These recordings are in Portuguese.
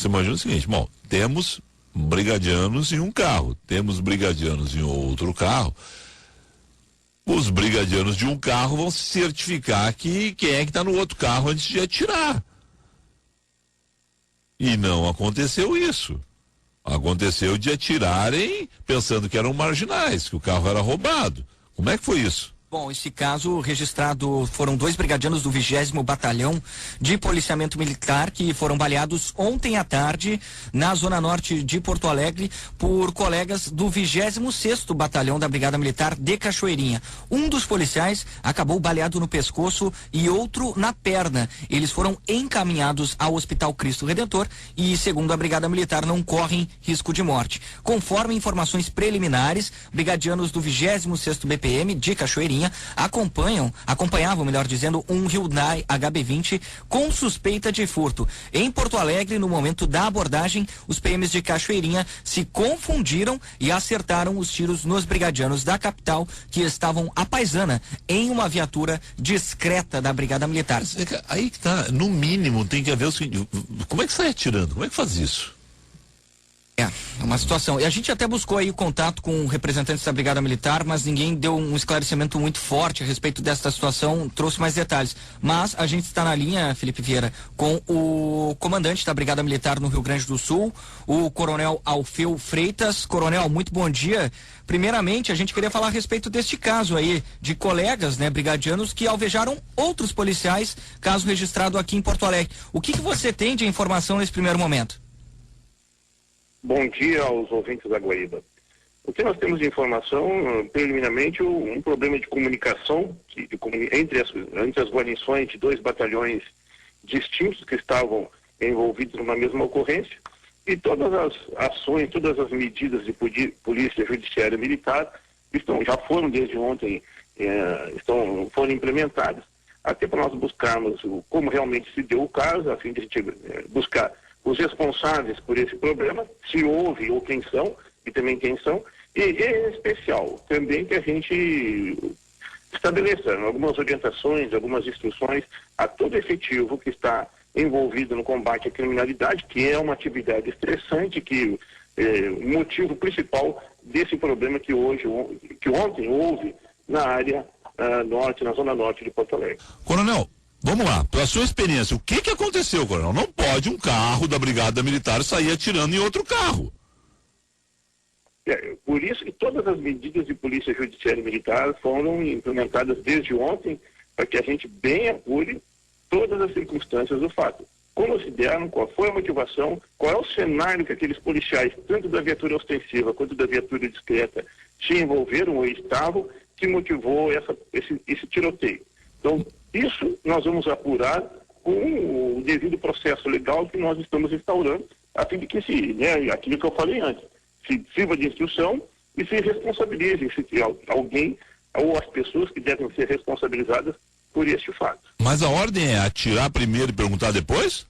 Você imagina o seguinte, bom, temos brigadianos em um carro, temos brigadianos em outro carro. Os brigadianos de um carro vão certificar que quem é que está no outro carro antes de atirar. E não aconteceu isso. Aconteceu de atirarem pensando que eram marginais, que o carro era roubado. Como é que foi isso? Bom, esse caso registrado foram 2 brigadianos do 20º Batalhão de Policiamento Militar que foram baleados ontem à tarde na zona norte de Porto Alegre por colegas do 26º Batalhão da Brigada Militar de Cachoeirinha. Um dos policiais acabou baleado no pescoço e outro na perna. Eles foram encaminhados ao Hospital Cristo Redentor e, segundo a Brigada Militar, não correm risco de morte. Conforme informações preliminares, brigadianos do 26º BPM de Cachoeirinha acompanhavam, melhor dizendo, um Hyundai HB20 com suspeita de furto. Em Porto Alegre, no momento da abordagem, os PMs de Cachoeirinha se confundiram e acertaram os tiros nos brigadianos da capital que estavam à paisana em uma viatura discreta da Brigada Militar. Aí que tá, no mínimo tem que haver o seguinte, como é que sai atirando? Como é que faz isso? É uma situação. E a gente até buscou aí o contato com representantes da Brigada Militar, mas ninguém deu um esclarecimento muito forte a respeito desta situação, trouxe mais detalhes. Mas a gente está na linha, Felipe Vieira, com o comandante da Brigada Militar no Rio Grande do Sul, o Coronel Alfeu Freitas. Coronel, muito bom dia. Primeiramente, a gente queria falar a respeito deste caso aí, de colegas, né, brigadianos que alvejaram outros policiais, caso registrado aqui em Porto Alegre. O que você tem de informação nesse primeiro momento? Bom dia aos ouvintes da Guaíba. O que nós temos de informação, preliminarmente, um problema de comunicação entre as guarnições de 2 batalhões distintos que estavam envolvidos numa mesma ocorrência, e todas as ações, todas as medidas de polícia judiciária militar já foram desde ontem, foram implementadas, até para nós buscarmos como realmente se deu o caso, a fim de a gente buscar os responsáveis por esse problema, se houve ou quem são, e também quem são, e em especial também que a gente estabeleça algumas orientações, algumas instruções a todo efetivo que está envolvido no combate à criminalidade, que é uma atividade estressante, que o motivo principal desse problema que ontem houve na área norte, na zona norte de Porto Alegre. Coronel, vamos lá, pela sua experiência, o que aconteceu, Coronel? Não pode um carro da Brigada Militar sair atirando em outro carro. Por isso que todas as medidas de polícia judiciária militar foram implementadas desde ontem, para que a gente bem apure todas as circunstâncias do fato. Como se deram, qual foi a motivação, qual é o cenário que aqueles policiais, tanto da viatura ostensiva quanto da viatura discreta, se envolveram ou estavam, que motivou esse tiroteio. Então, isso nós vamos apurar com o devido processo legal que nós estamos instaurando, a fim de que aquilo que eu falei antes, se sirva de instrução e se responsabilize alguém ou as pessoas que devem ser responsabilizadas por este fato. Mas a ordem é atirar primeiro e perguntar depois?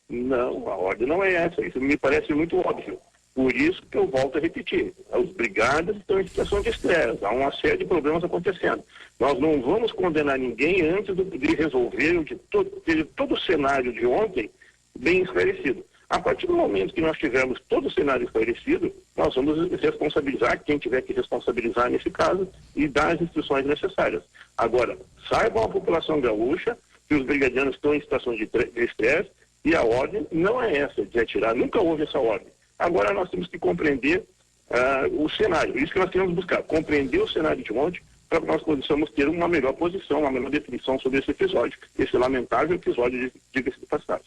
Não, a ordem não é essa. Isso me parece muito óbvio. Por isso que eu volto a repetir. Os brigadas estão em situação de estresse. Há uma série de problemas acontecendo. Nós não vamos condenar ninguém antes de resolver todo o cenário de ontem bem esclarecido. A partir do momento que nós tivermos todo o cenário esclarecido, nós vamos responsabilizar quem tiver que responsabilizar nesse caso e dar as instruções necessárias. Agora, saibam a população gaúcha que os brigadianos estão em situação de estresse e a ordem não é essa de atirar, nunca houve essa ordem. Agora nós temos que compreender o cenário, isso que nós temos que buscar, compreender o cenário de ontem para que nós possamos ter uma melhor posição, uma melhor definição sobre esse episódio, esse lamentável episódio, diga-se de passagem.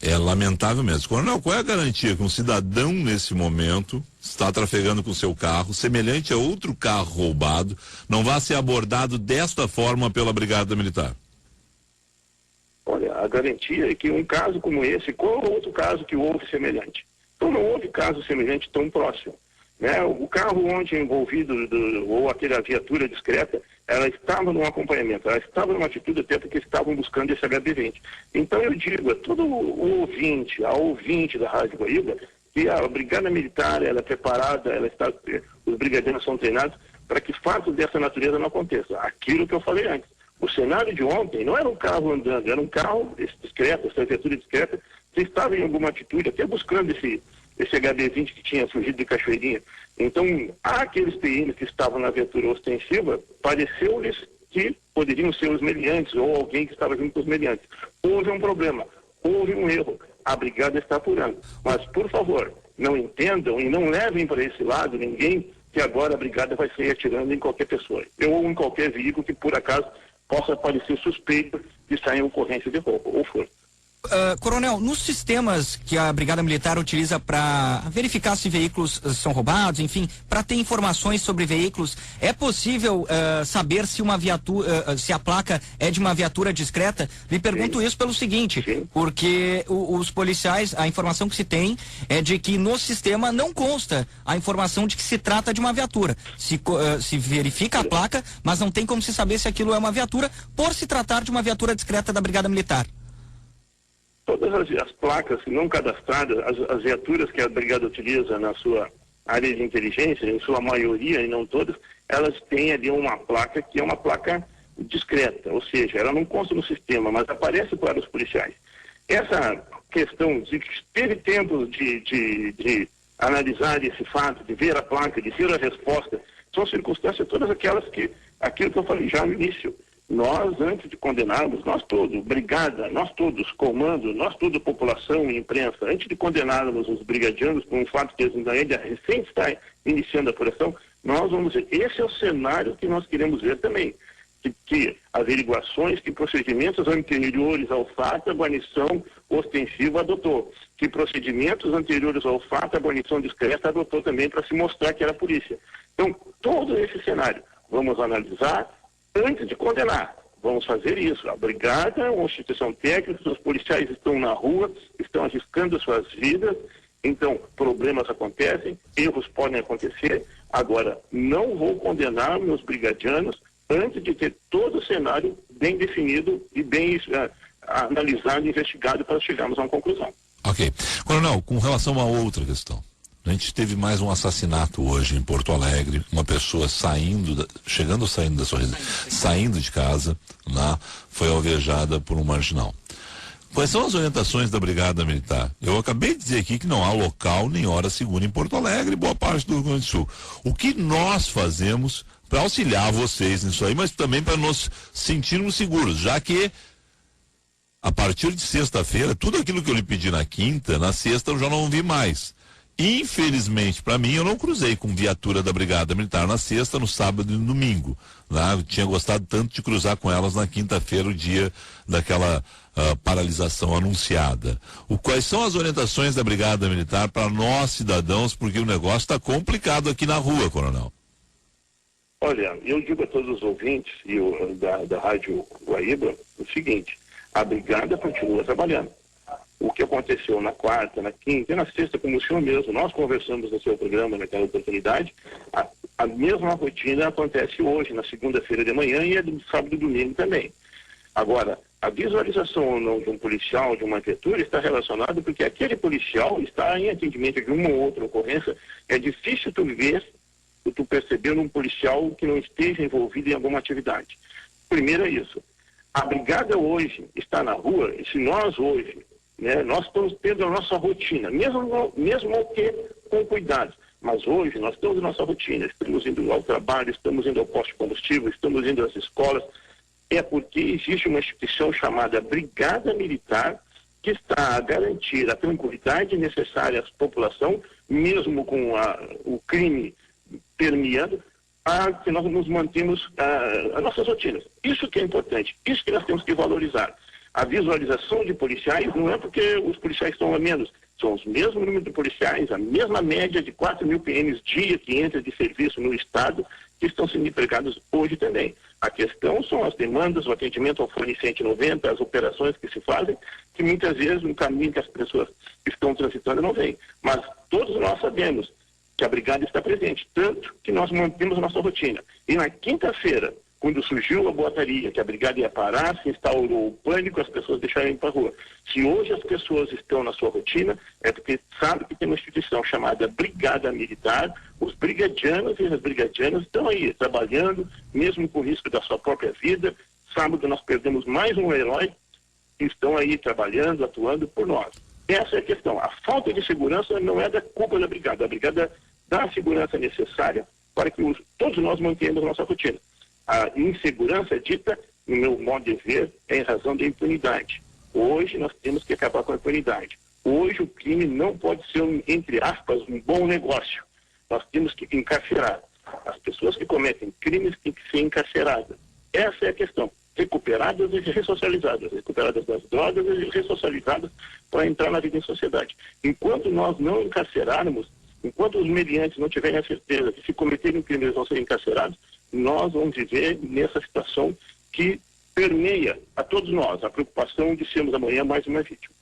É lamentável mesmo. Coronel, qual é a garantia que um cidadão nesse momento está trafegando com seu carro, semelhante a outro carro roubado, não vá ser abordado desta forma pela Brigada Militar? Olha, a garantia é que um caso como esse, qual outro caso que houve semelhante? Então não houve caso semelhante tão próximo. Né? O carro ontem envolvido, ou aquela viatura discreta, ela estava num acompanhamento, ela estava numa atitude até porque estavam buscando esse HB20. Então eu digo a todo o ouvinte da Rádio Guaíba, que a Brigada Militar, ela é preparada, os brigadianos são treinados para que fatos dessa natureza não aconteçam. Aquilo que eu falei antes. O cenário de ontem não era um carro andando, era um carro discreto, essa viatura discreta, que estava em alguma atitude, até buscando esse HB20 que tinha fugido de Cachoeirinha. Então, aqueles PMs que estavam na viatura ostensiva, pareceu-lhes que poderiam ser os meliantes ou alguém que estava junto com os meliantes. Houve um problema, houve um erro. A brigada está apurando. Mas, por favor, não entendam e não levem para esse lado ninguém que agora a brigada vai sair atirando em qualquer pessoa. Ou em qualquer veículo que, por acaso, possa parecer suspeito de sair em ocorrência de roubo ou furto. Coronel, nos sistemas que a Brigada Militar utiliza para verificar se veículos são roubados, enfim, para ter informações sobre veículos, é possível saber se uma viatura, se a placa é de uma viatura discreta? Lhe pergunto isso pelo seguinte, porque os policiais, a informação que se tem é de que no sistema não consta a informação de que se trata de uma viatura. Se verifica a placa, mas não tem como se saber se aquilo é uma viatura, por se tratar de uma viatura discreta da Brigada Militar. Todas as placas não cadastradas, as viaturas que a Brigada utiliza na sua área de inteligência, em sua maioria e não todas, elas têm ali uma placa que é uma placa discreta, ou seja, ela não consta no sistema, mas aparece para os policiais. Essa questão de que teve tempo de analisar esse fato, de ver a placa, de ver a resposta, são circunstâncias todas aquilo que eu falei já no início. Nós, antes de condenarmos, nós todos, brigada, nós todos, comando, nós todos, população e imprensa, antes de condenarmos os brigadianos por um fato que eles ainda recém está iniciando a apuração, nós vamos ver, esse é o cenário que nós queremos ver também, que averiguações, que procedimentos anteriores ao fato a guarnição ostensiva adotou, que procedimentos anteriores ao fato a guarnição discreta adotou também para se mostrar que era a polícia. Então, todo esse cenário, vamos analisar antes de condenar. Vamos fazer isso. A brigada é uma instituição técnica, os policiais estão na rua, estão arriscando suas vidas, então problemas acontecem, erros podem acontecer. Agora, não vou condenar meus brigadianos antes de ter todo o cenário bem definido e bem analisado e investigado para chegarmos a uma conclusão. Ok. Coronel, com relação a outra questão. A gente teve mais um assassinato hoje em Porto Alegre, uma pessoa saindo da sua residência, saindo de casa, lá, foi alvejada por um marginal. Quais são as orientações da Brigada Militar? Eu acabei de dizer aqui que não há local nem hora segura em Porto Alegre e boa parte do Rio Grande do Sul. O que nós fazemos para auxiliar vocês nisso aí, mas também para nos sentirmos seguros, já que a partir de sexta-feira, tudo aquilo que eu lhe pedi na quinta, na sexta eu já não vi mais. Infelizmente, para mim, eu não cruzei com viatura da Brigada Militar na sexta, no sábado e no domingo. Né? Eu tinha gostado tanto de cruzar com elas na quinta-feira, o dia daquela paralisação anunciada. Quais são as orientações da Brigada Militar para nós, cidadãos, porque o negócio está complicado aqui na rua, Coronel? Olha, eu digo a todos os ouvintes da Rádio Guaíba o seguinte: a Brigada continua trabalhando. O que aconteceu na quarta, na quinta e na sexta, como o senhor mesmo, nós conversamos no seu programa naquela oportunidade, a mesma rotina acontece hoje, na segunda-feira de manhã e no sábado e domingo também. Agora, a visualização ou não de um policial, de uma viatura, está relacionada porque aquele policial está em atendimento de uma ou outra ocorrência. É difícil tu perceber um policial que não esteja envolvido em alguma atividade. Primeiro é isso. A brigada hoje está na rua, e se nós hoje, nós estamos tendo a nossa rotina, mesmo que com cuidado, mas hoje nós temos a nossa rotina, estamos indo ao trabalho, estamos indo ao posto de combustível, estamos indo às escolas, é porque existe uma instituição chamada Brigada Militar que está a garantir a tranquilidade necessária à população, mesmo com o crime permeando, que nós nos mantemos as nossas rotinas. Isso que é importante, isso que nós temos que valorizar. A visualização de policiais não é porque os policiais estão a menos, são os mesmos números de policiais, a mesma média de 4.000 PMs dia que entra de serviço no Estado, que estão sendo empregados hoje também. A questão são as demandas, o atendimento ao fone 190, as operações que se fazem, que muitas vezes no caminho que as pessoas estão transitando não vêm. Mas todos nós sabemos que a Brigada está presente, tanto que nós mantemos a nossa rotina. E na quinta-feira, quando surgiu a boataria, que a Brigada ia parar, se instaurou o pânico, as pessoas deixaram ir para a rua. Se hoje as pessoas estão na sua rotina, é porque sabe que tem uma instituição chamada Brigada Militar, os brigadianos e as brigadianas estão aí, trabalhando, mesmo com risco da sua própria vida. Sábado nós perdemos mais um herói, que estão aí trabalhando, atuando por nós. Essa é a questão. A falta de segurança não é da culpa da brigada. A brigada dá a segurança necessária para que todos nós mantenhamos nossa rotina. A insegurança dita, no meu modo de ver, é em razão da impunidade. Hoje nós temos que acabar com a impunidade. Hoje o crime não pode ser, entre aspas, um bom negócio. Nós temos que encarcerar. As pessoas que cometem crimes têm que ser encarceradas. Essa é a questão. Recuperadas e ressocializadas. Recuperadas das drogas e ressocializadas para entrar na vida em sociedade. Enquanto nós não encarcerarmos, enquanto os meliantes não tiverem a certeza que se cometerem crimes eles vão ser encarcerados, nós vamos viver nessa situação que permeia a todos nós a preocupação de sermos amanhã mais uma vítima.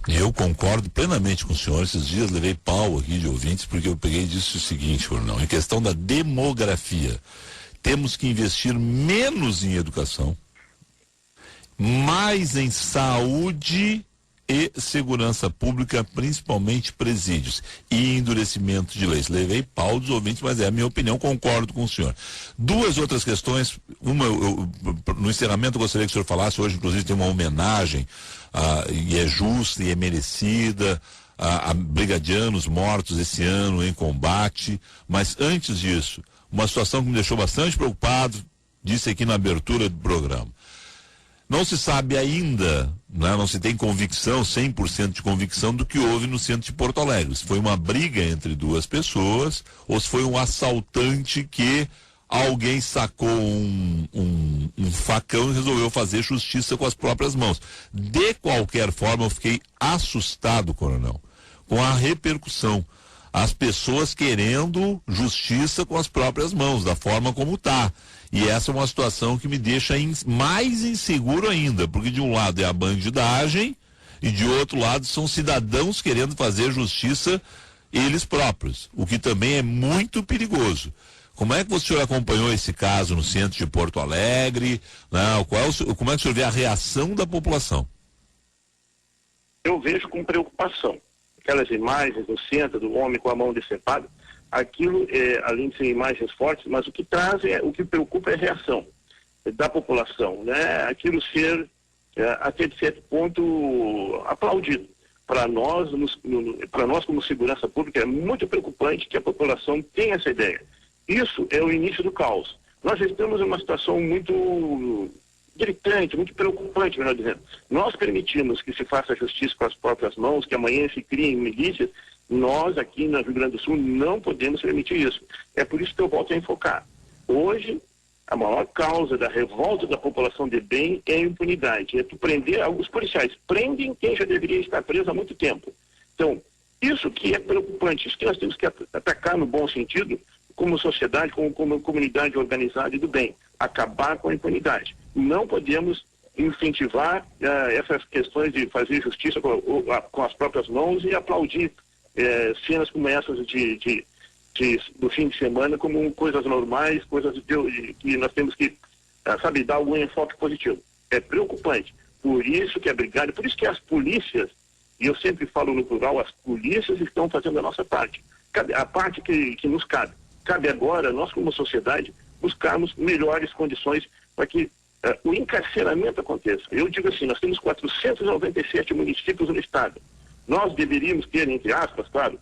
Eu concordo plenamente com o senhor. Esses dias levei pau aqui de ouvintes porque eu peguei e disse o seguinte, Coronel, em questão da demografia, temos que investir menos em educação, mais em saúde e segurança pública, principalmente presídios, e endurecimento de leis. Levei pau dos ouvintes, mas é a minha opinião, concordo com o senhor. Duas outras questões, uma, no encerramento eu gostaria que o senhor falasse, hoje inclusive tem uma homenagem, e é justa e é merecida, a brigadianos mortos esse ano em combate, mas antes disso, uma situação que me deixou bastante preocupado, disse aqui na abertura do programa. Não se sabe ainda, né, não se tem convicção, 100% de convicção do que houve no centro de Porto Alegre. Se foi uma briga entre duas pessoas ou se foi um assaltante que alguém sacou um facão e resolveu fazer justiça com as próprias mãos. De qualquer forma, eu fiquei assustado, Coronel, com a repercussão. As pessoas querendo justiça com as próprias mãos, da forma como está. E essa é uma situação que me deixa mais inseguro ainda, porque de um lado é a bandidagem e de outro lado são cidadãos querendo fazer justiça eles próprios, o que também é muito perigoso. Como é que o senhor acompanhou esse caso no centro de Porto Alegre? Não, como é que o senhor vê a reação da população? Eu vejo com preocupação. Aquelas imagens no centro do homem com a mão decepada, aquilo, além de ser imagens fortes, mas o que traz, o que preocupa é a reação da população, né? Aquilo ser, até de certo ponto, aplaudido. Para nós como segurança pública, é muito preocupante que a população tenha essa ideia. Isso é o início do caos. Nós estamos em uma situação muito gritante, muito preocupante, melhor dizendo. Nós permitimos que se faça justiça com as próprias mãos, que amanhã se criem milícias. Nós, aqui no Rio Grande do Sul, não podemos permitir isso. É por isso que eu volto a enfocar. Hoje, a maior causa da revolta da população de bem é a impunidade. É tu prender, os policiais prendem quem já deveria estar preso há muito tempo. Então, isso que é preocupante, isso que nós temos que atacar no bom sentido, como sociedade, como comunidade organizada e do bem. Acabar com a impunidade. Não podemos incentivar essas questões de fazer justiça com as próprias mãos e aplaudir cenas como essas do fim de semana como coisas normais, coisas que nós temos que, dar algum enfoque positivo. É preocupante. Por isso que a brigada, por isso que as polícias, e eu sempre falo no plural, as polícias estão fazendo a nossa parte. A parte que nos cabe. Cabe agora, nós como sociedade, buscarmos melhores condições para que o encarceramento aconteça. Eu digo assim, nós temos 497 municípios no estado. Nós deveríamos ter, entre aspas, claro,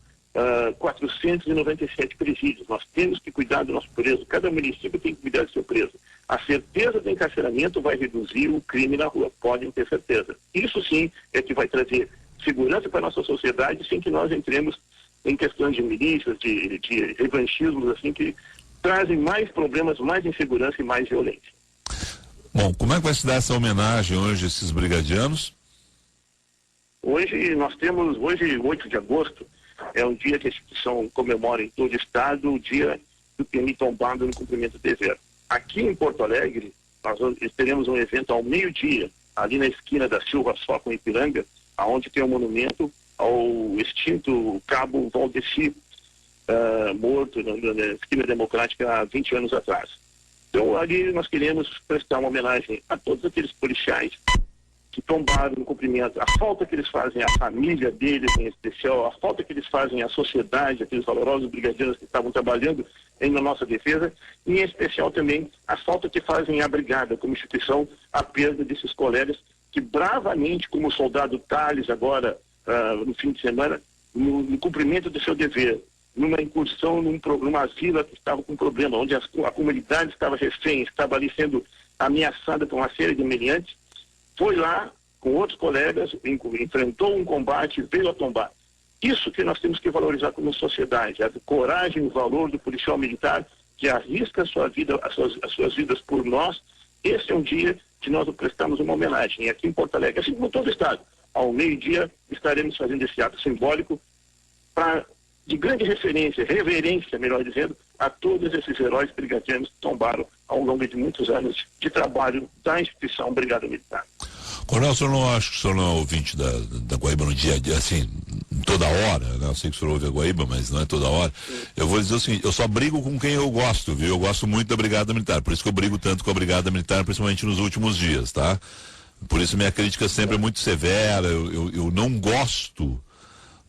497 presídios. Nós temos que cuidar do nosso preso. Cada município tem que cuidar do seu preso. A certeza do encarceramento vai reduzir o crime na rua. Podem ter certeza. Isso sim é que vai trazer segurança para a nossa sociedade sem que nós entremos em questões de milícias, de revanchismos, assim, que trazem mais problemas, mais insegurança e mais violência. Bom, como é que vai se dar essa homenagem hoje a esses brigadianos? Hoje, 8 de agosto, é um dia que a instituição comemora em todo o estado, o dia do PMI tombado no cumprimento do dever. Aqui em Porto Alegre, nós teremos um evento ao meio-dia, ali na esquina da Silva Só com Ipiranga, onde tem um monumento ao extinto cabo Valdeci, morto na esquina democrática há 20 anos atrás. Então, ali nós queremos prestar uma homenagem a todos aqueles policiais que tombaram no cumprimento, a falta que eles fazem à família deles em especial, a falta que eles fazem à sociedade, aqueles valorosos brigadianos que estavam trabalhando na nossa defesa, e em especial também a falta que fazem à brigada como instituição, a perda desses colegas que bravamente, como o soldado Thales agora no fim de semana, no cumprimento do seu dever, numa incursão numa vila que estava com problema, onde a comunidade estava refém, estava ali sendo ameaçada por uma série de meliantes, foi lá com outros colegas, enfrentou um combate, veio a tombar. Isso que nós temos que valorizar como sociedade, a coragem e o valor do policial militar que arrisca a sua vida, as suas vidas por nós. Esse é um dia que nós prestamos uma homenagem. E aqui em Porto Alegre, assim como todo o estado, ao meio-dia estaremos fazendo esse ato simbólico de grande reverência, melhor dizendo, a todos esses heróis brigadianos que tombaram ao longo de muitos anos de trabalho da instituição Brigada Militar. Coronel, o senhor não acha que o senhor não é ouvinte da Guaíba no dia a dia, assim, toda hora, né? Eu sei que o senhor ouve a Guaíba, mas não é toda hora. Eu vou dizer o seguinte, eu só brigo com quem eu gosto, viu? Eu gosto muito da Brigada Militar, por isso que eu brigo tanto com a Brigada Militar, principalmente nos últimos dias, tá? Por isso minha crítica sempre é muito severa, eu não gosto,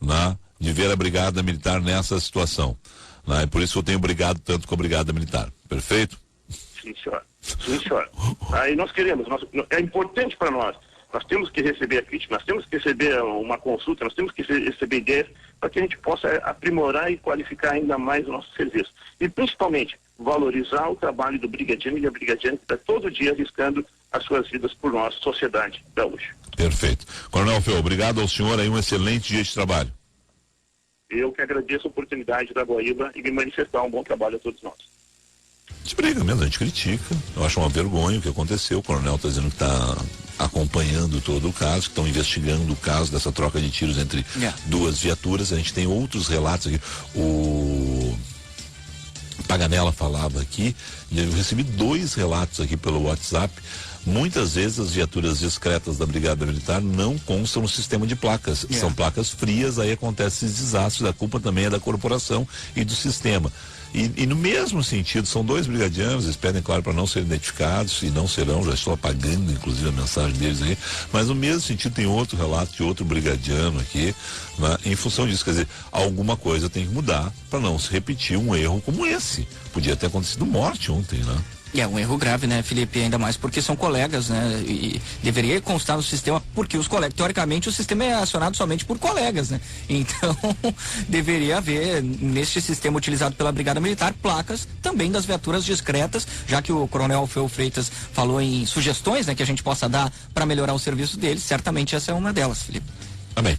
né, de ver a Brigada Militar nessa situação, né? E por isso eu tenho brigado tanto com a Brigada Militar, perfeito? Sim, senhor. Sim, senhor. Aí nós queremos, é importante para nós. Nós temos que receber a crítica, nós temos que receber uma consulta, nós temos que receber ideias para que a gente possa aprimorar e qualificar ainda mais o nosso serviço. E principalmente valorizar o trabalho do brigadiano e da brigadiana que está todo dia arriscando as suas vidas por nossa sociedade gaúcha. Perfeito. Coronel Feu, obrigado ao senhor aí, um excelente dia de trabalho. Eu que agradeço a oportunidade da Guaíba e me manifestar um bom trabalho a todos nós. A gente briga mesmo, a gente critica. Eu acho uma vergonha o que aconteceu. O coronel está dizendo que está acompanhando todo o caso, que estão investigando o caso dessa troca de tiros entre duas viaturas. A gente tem outros relatos aqui. O Paganella falava aqui, e eu recebi 2 relatos aqui pelo WhatsApp. Muitas vezes as viaturas discretas da Brigada Militar não constam no sistema de placas. São placas frias, aí acontece esses desastres. A culpa também é da corporação e do sistema. E no mesmo sentido, são 2 brigadianos, eles pedem, claro, para não serem identificados, e não serão, já estou apagando, inclusive, a mensagem deles aí, mas no mesmo sentido tem outro relato de outro brigadiano aqui, né? Em função disso, quer dizer, alguma coisa tem que mudar para não se repetir um erro como esse. Podia ter acontecido morte ontem, né? É um erro grave, né, Felipe? Ainda mais porque são colegas, né? E deveria constar no sistema, porque os colegas, teoricamente, o sistema é acionado somente por colegas, né? Então, deveria haver, neste sistema utilizado pela Brigada Militar, placas também das viaturas discretas, já que o Coronel Feu Freitas falou em sugestões, né, que a gente possa dar para melhorar o serviço deles, certamente essa é uma delas, Felipe. Amém.